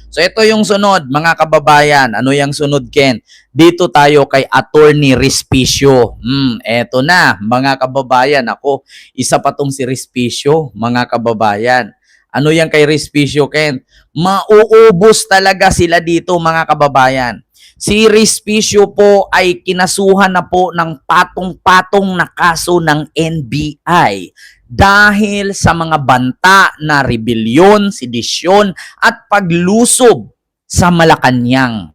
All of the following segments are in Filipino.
So ito yung sunod, mga kababayan. Ano yung sunod, Ken? Dito tayo kay Attorney Respicio. Eto na, mga kababayan. Ako, isa pa tong si Respicio, mga kababayan. Ano yung kay Respicio, Ken? Mauubos talaga sila dito, mga kababayan. Si Respicio po ay kinasuhan na po ng patong-patong na kaso ng NBI dahil sa mga banta na rebelyon, sedisyon at paglusob sa Malacanang.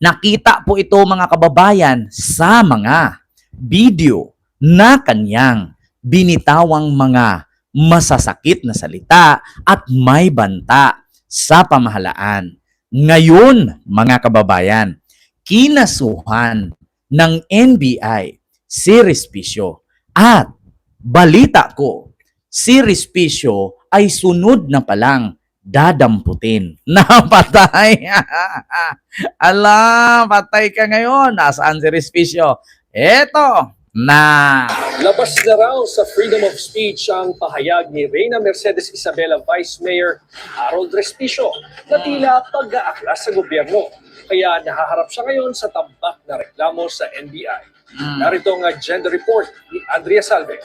Nakita po ito, mga kababayan, sa mga video na kanyang binitawang mga masasakit na salita at may banta sa pamahalaan. Ngayon, mga kababayan, kinasuhan ng NBI si Respicio at balita ko, si Respicio ay sunod na palang dadamputin. Napatay. Ala, patay ka ngayon. Nasaan si Respicio? Eto na. Labas na raw sa freedom of speech ang pahayag ni Reyna Mercedes Isabela Vice Mayor Harold Respicio na tila pag-aaklas sa gobyerno. Kaya nahaharap siya ngayon sa tambak na reklamo sa NBI. Narito ang agenda report ni Andrea Salve.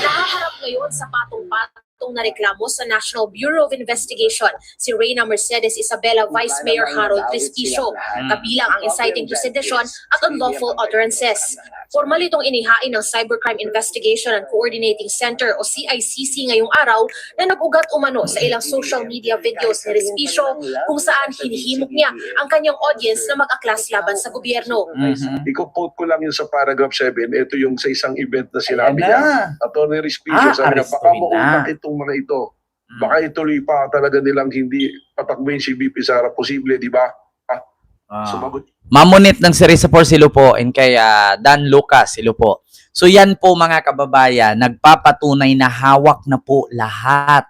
Nahaharap ngayon sa patong-patong na reklamo sa National Bureau of Investigation si Reyna Mercedes Isabela Vice Mayor Harold Respicio, kabilang ang inciting to sedition at unlawful utterances. Formal itong inihain ng Cybercrime Investigation and Coordinating Center o CICC ngayong araw na nag-ugat umano sa ilang social media videos ni Respicio kung saan hinihimok niya ang kanyang audience na mag-aklas laban sa gobyerno. Iko-quote ko lang yun sa paragraph 7. Ito yung sa isang event na sinabi niya. Attorney Respicio, sabi niya, baka mauntak itong mga ito. Baka ituloy pa talaga nilang hindi patakbuhin si VP Sara. Posible, di ba? Sumagot. Mamunit ng Serisa por Silupo and kay Dan Lucas Silupo. So yan po, mga kababayan, nagpapatunay na hawak na po lahat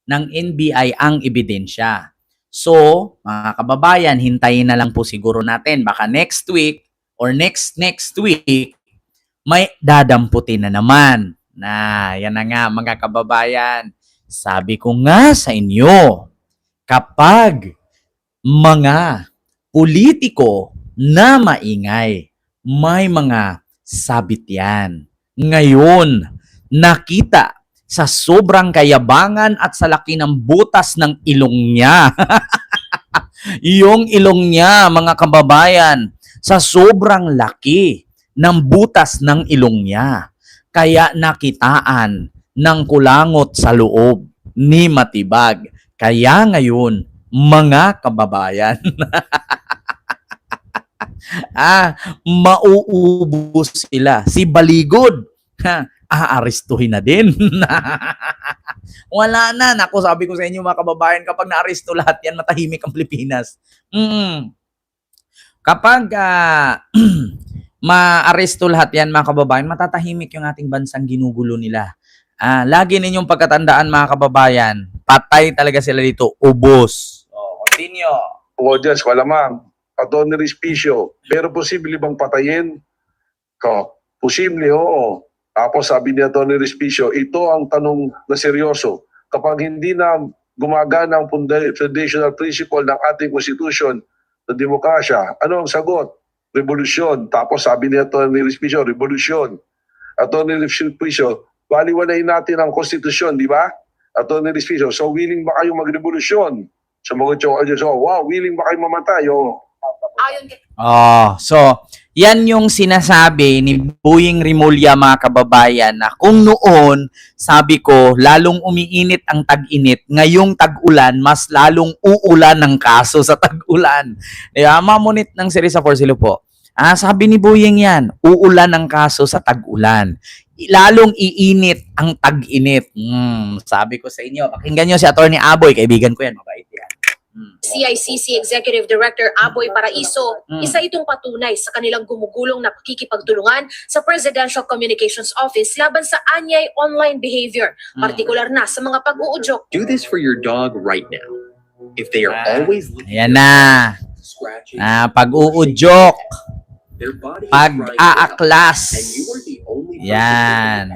ng NBI ang ebidensya. So, mga kababayan, hintayin na lang po siguro natin. Baka next week or next week, may dadamputin na naman. Yan na nga, mga kababayan. Sabi ko nga sa inyo, kapag mga politiko na maingay, may mga sabit yan. Ngayon, nakita sa sobrang kayabangan at sa laki ng butas ng ilong niya. Yung ilong niya, mga kababayan, sa sobrang laki ng butas ng ilong niya. Kaya nakitaan ng kulangot sa loob ni Matibag. Kaya ngayon, mga kababayan, mauubos sila. Si Baligod, aarestuhin na din. Wala na. Naku, sabi ko sa inyo, mga kababayan, kapag naaresto lahat yan, matahimik ang Pilipinas. Kapag maaresto lahat yan, mga kababayan, matatahimik yung ating bansang ginugulo nila. Lagi ninyong pagkatandaan, mga kababayan, patay talaga sila dito. Ubos. Continue. Audience, wala ma'am. Attorney Respicio, pero posible bang patayin? Posible, oo. Tapos sabi ni Attorney Respicio, ito ang tanong na seryoso. Kapag hindi na gumagana ang foundational principle ng ating constitution na demokrasya, ano ang sagot? Revolusyon. Tapos sabi ni Attorney Respicio, revolusyon. Attorney Respicio, baliwalayin natin ang konstitusyon, di ba? Attorney Respicio, so willing ba kayong magrevolusyon? Sumagot yung audience, wow, willing ba kayong mamatay? So, yan yung sinasabi ni Boying Rimulya, mga kababayan, na kung noon, sabi ko, lalong umiinit ang tag-init, ngayong tag-ulan, mas lalong uulan ng kaso sa tag-ulan. Diba? Mamunit ng Serisa por Silupo. Sabi ni Boying yan, uulan ng kaso sa tag-ulan. Lalong iinit ang tag-init. Sabi ko sa inyo, pakinggan nyo si Attorney Aboy, kaibigan ko yan, mabait yan. CICC Executive Director Aboy Paraiso, isa itong patunay sa kanilang gumugulong na pakikipagtulungan sa Presidential Communications Office laban sa anyay online behavior, partikular na sa mga pag-uudyok. Do this for your dog right now. If they are always ayan na. Pag-uudyok, pag-aaklas. Yan.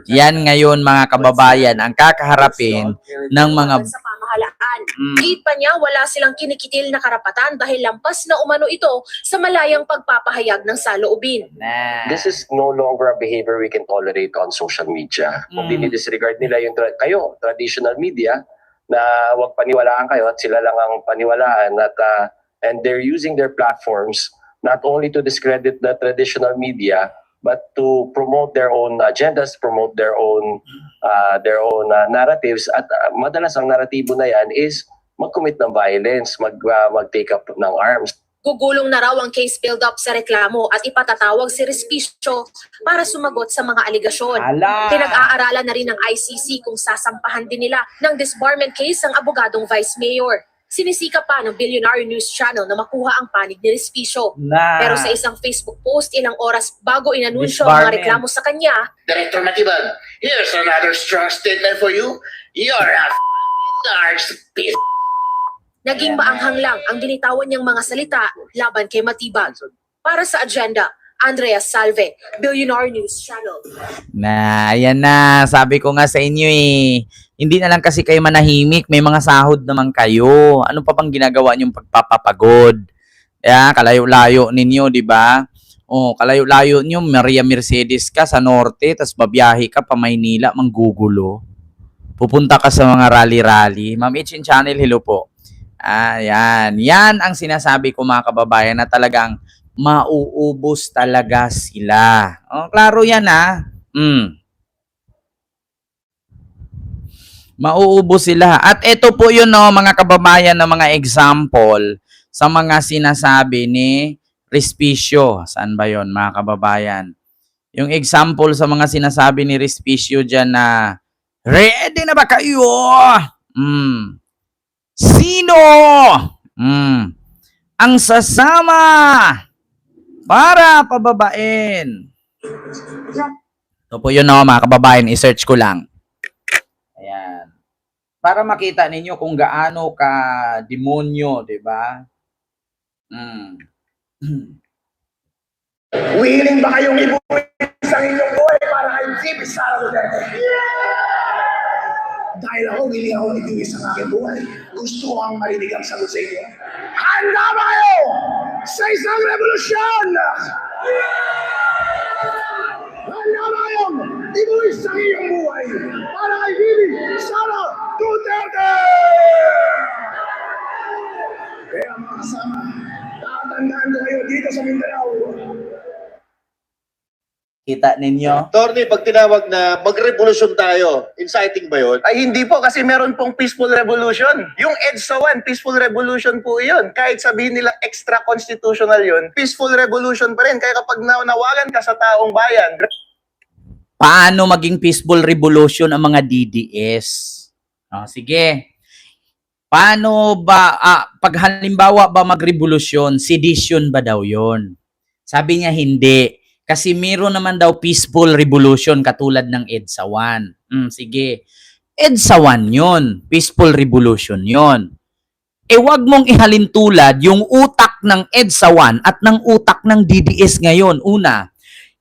Yan ngayon, mga kababayan, ang kakaharapin ng mga Sa pamahalaan Gate pa niya, wala silang kinikitil na karapatan dahil lampas na umano ito sa malayang pagpapahayag ng saloobin. Na. This is no longer a behavior we can tolerate on social media. Kung dinidisregard nila yung kayo, traditional media, na wag paniwalaan kayo at sila lang ang paniwalaan at and they're using their platforms not only to discredit the traditional media but to promote their own agendas, promote their own narratives at madalas ang naratibo na yan is mag-commit ng violence, mag-take up ng arms. Gugulong na raw ang case build-up sa reklamo at ipatatawag si Respicio para sumagot sa mga aligasyon. Ala. Pinag-aaralan na rin ng ICC kung sasampahan din nila ng disbarment case ang abogadong vice mayor. Sinisika pa ng Billionaire News Channel na makuha ang panig ni Respicio. Na. Pero sa isang Facebook post ilang oras bago inanunsyo ang mga Disbarment. reklamo sa kanya, Director Matibag, here's another strong statement for you. You're a large piece. naging maanghang lang ang binitawan niyang mga salita laban kay Matibag. Para sa agenda, Andrea Salve, Billionaire News Channel. Na, ayan na. Sabi ko nga sa inyo eh. Hindi na lang kasi kayo manahimik. May mga sahod naman kayo. Ano pa bang ginagawa niyong pagpapapagod? Kaya, kalayo-layo ninyo, di ba? Oh, kalayo-layo niyo, Maria Mercedes ka sa norte, tas babiyahe ka pa Maynila, manggugulo. Pupunta ka sa mga rally-rally. Ma'am Itchin Channel, hello po. Ayan. Yan ang sinasabi ko mga kababayan na talagang mauubos talaga sila. Oh, klaro yan ha. Mauubos sila. At ito po yun no, mga kababayan na mga example sa mga sinasabi ni Respicio. Saan ba yon mga kababayan? Yung example sa mga sinasabi ni Respicio dyan na ready na ba kayo? Sino? Ang sasama para pababain. Ito po yun no, mga kababayan. I-search ko lang. Ayan. Para makita ninyo kung gaano ka demonyo, di ba? Willing ba kayong ibuwis ang inyong buhay para kay VP Sara Duterte? Dahil ako, willing ako ibuwis ang aking buhay. Gusto ko ang marinig ang sagot sa inyo. Handa ba kayo sa isang revolusyon? Handa ba kayong ibuwis ang inyong buhay para kay VP Sara Duterte? Kaya mga kasama, tatandaan ko kayo dito sa Mindanao. Kita ninyo? Attorney, pag tinawag na magrevolusyon tayo, inciting ba yun? Ay hindi po kasi meron pong peaceful revolution. Yung EDSA 1, peaceful revolution po yun. Kahit sabihin nila extra-constitutional yun, peaceful revolution pa rin. Kaya kapag nawagan ka sa taong bayan, Paano maging peaceful revolution ang mga DDS? Sige. Paano ba, pag halimbawa ba magrevolusyon, sedition ba daw yon? Sabi niya hindi. Kasi meron naman daw peaceful revolution katulad ng EDSA 1. Sige. EDSA 1 yun. Peaceful revolution yun. Wag mong ihalin tulad yung utak ng EDSA 1 at ng utak ng DDS ngayon. Una,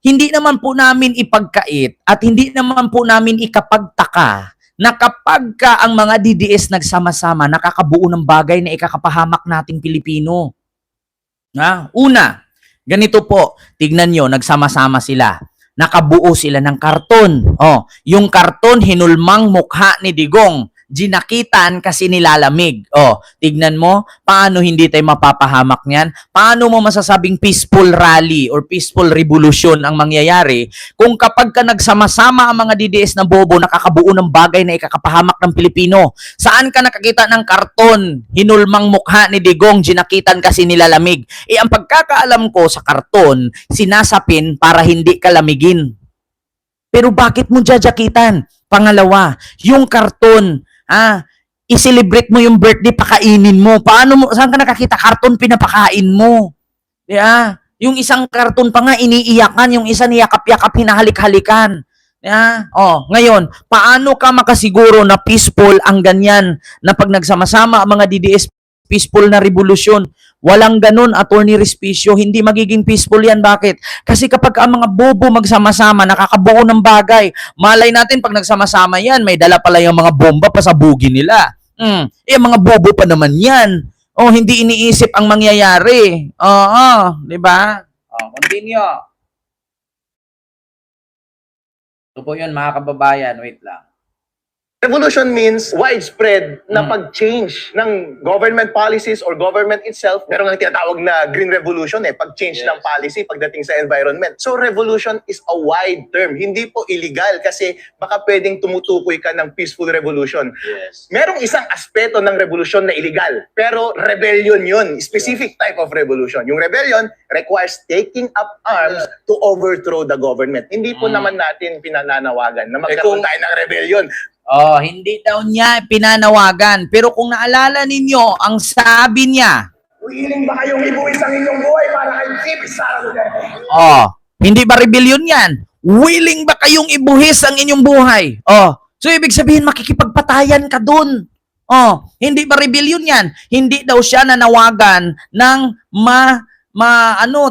hindi naman po namin ipagkait at hindi naman po namin ikapagtaka na kapag ka ang mga DDS nagsama-sama, nakakabuo ng bagay na ikakapahamak nating Pilipino. Una, ganito po, tignan nyo, nagsama-sama sila. Nakabuo sila ng karton. Yung karton, hinulmang mukha ni Digong. Ginakitan kasi nilalamig. Tignan mo, paano hindi tayo mapapahamak niyan? Paano mo masasabing peaceful rally or peaceful revolution ang mangyayari kung kapag ka nagsama-sama ang mga DDS na bobo, nakakabuo ng bagay na ikakapahamak ng Pilipino? Saan ka nakakita ng karton? Hinulmang mukha ni Digong, ginakitan kasi nilalamig. Ang pagkakaalam ko sa karton, sinasapin para hindi ka lamigin. Pero bakit mo jajakitan? Pangalawa, yung karton, i-celebrate mo yung birthday, pakainin mo. Paano mo, saan ka nakakita? Karton, pinapakain mo. Yung isang karton pa nga, iniiyakan. Yung isa niyakap-yakap, hinahalik-halikan. Ngayon, paano ka makasiguro na peaceful ang ganyan na pag nagsama-sama ang mga DDS, peaceful na revolusyon? Walang ganun, Attorney Respicio. Hindi magiging peaceful yan. Bakit? Kasi kapag ang mga bobo magsama-sama, nakakabuo ng bagay. Malay natin, pag nagsama-sama yan, may dala pala yung mga bomba pa sa bugi nila. Eh, mga bobo pa naman yan. Oh, hindi iniisip ang mangyayari. Oo, di ba? Oh, continue. Ito po yun, mga kababayan. Wait lang. Revolution means widespread na pag-change ng government policies or government itself. Meron nga tinatawag na green revolution pag-change ng policy pagdating sa environment. So revolution is a wide term. Hindi po illegal kasi baka pwedeng tumutukoy ka ng peaceful revolution. Merong isang aspeto ng revolution na illegal, pero rebellion yun. Specific type of revolution. Yung rebellion requires taking up arms to overthrow the government. Hindi po naman natin pinananawagan na magkaroon tayo ng rebellion. Oh, hindi daw niya pinanawagan. Pero kung naalala ninyo, ang sabi niya, Willing ba kayong ibuwis ang inyong buhay para kay VP Sara Duterte? oh, hindi ba rebellion yan? Willing ba kayong ibuhis ang inyong buhay? Oh, so ibig sabihin makikipagpatayan ka dun. Oh, hindi ba rebellion yan? Hindi daw siya nanawagan ng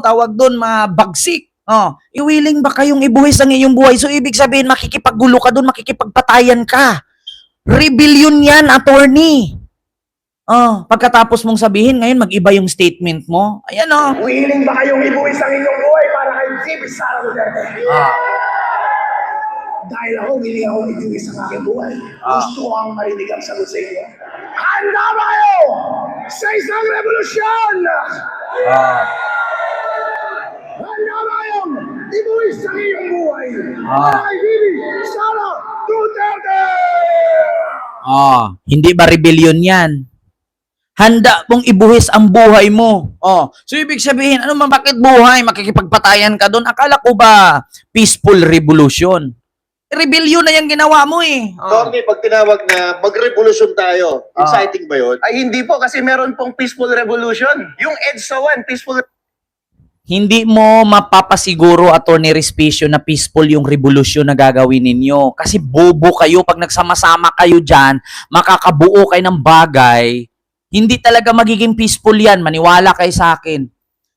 tawag dun, mabagsik. Oh, willing ba kayong ibuhis ang inyong buhay? So ibig sabihin makikipaggulo ka dun, makikipagpatayan ka. Rebellion yan, attorney. Oh, pagkatapos mong sabihin, ngayon mag-iba yung statement mo. Ayan oh. Willing ba kayong ibuwis ang inyong buhay para kay VP Sara Duterte? Dahil ako, willing ako ibuwis ang aking buhay. Gusto ko ang marinig ang sagot sa inyo. Handa ba kayo sa isang revolusyon? Handa ba kayong ibuwis ang inyong buhay para kay VP Sara Duterte? Oh, hindi ba rebellion yan? Handa mong ibuhis ang buhay mo. Oh, so ibig sabihin, ano man, bakit buhay? Makikipagpatayan ka doon? Akala ko ba peaceful revolution? Rebellion na yung ginawa mo eh. Oh. Tony, pag tinawag na magrevolusyon tayo, inciting ba yun? Ay, hindi po kasi meron pong peaceful revolution. Yung EDSA 1, peaceful Hindi mo mapapasiguro, Attorney Respicio, na peaceful yung revolusyon na gagawin ninyo. Kasi bobo kayo. Pag nagsama-sama kayo dyan, makakabuo kayo ng bagay. Hindi talaga magiging peaceful yan. Maniwala kayo sa akin.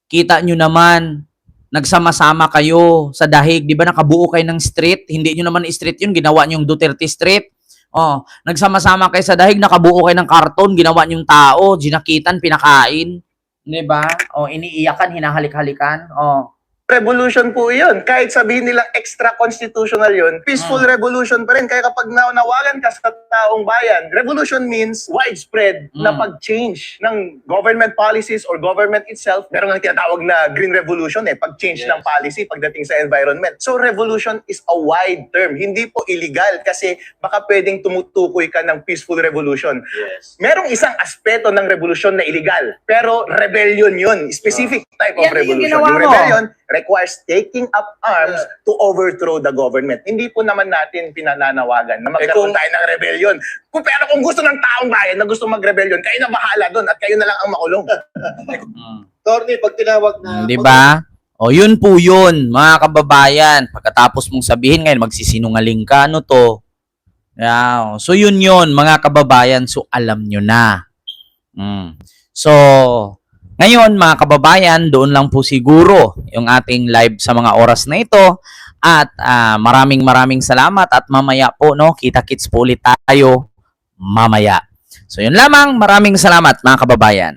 Kita nyo naman, nagsama-sama kayo sa dahig. Di ba nakabuo kayo ng street? Hindi nyo naman street yun. Ginawa nyo yung Duterte Street. Oh, nagsama-sama kayo sa dahig, nakabuo kayo ng karton. Ginawa nyo yung tao. Ginakitan, pinakain. Di ba? O, iniiyakan, hinahalik-halikan. O. revolution po yun. Kahit sabihin nilang extra-constitutional yun, peaceful revolution pa rin. Kaya kapag nawagan ka sa taong bayan, revolution means widespread na pag-change ng government policies or government itself. Meron nga tinatawag na green revolution pag-change ng policy pagdating sa environment. So revolution is a wide term. Hindi po illegal kasi baka pwedeng tumutukoy ka ng peaceful revolution. Merong isang aspeto ng revolution na illegal, pero rebellion yun. Specific type of Yan yung revolution. ginawa Yung mo. rebellion requires taking up arms to overthrow the government. Hindi po naman natin pinananawagan na magkaroon tayo ng rebellion. Pero kung gusto ng taong bayan na gusto mag-rebellion, kayo na bahala doon at kayo na lang ang makulong. Torny, pag tinawag na... Di ba? O, yun po yun, mga kababayan. Pagkatapos mong sabihin ngayon, magsisinungaling ka, ano to? Yeah. So, yun mga kababayan. So, alam nyo na. So, ngayon, mga kababayan, doon lang po siguro yung ating live sa mga oras na ito. At maraming salamat at mamaya po, no, kita-kits po ulit tayo mamaya. So, yun lamang. Maraming salamat, mga kababayan.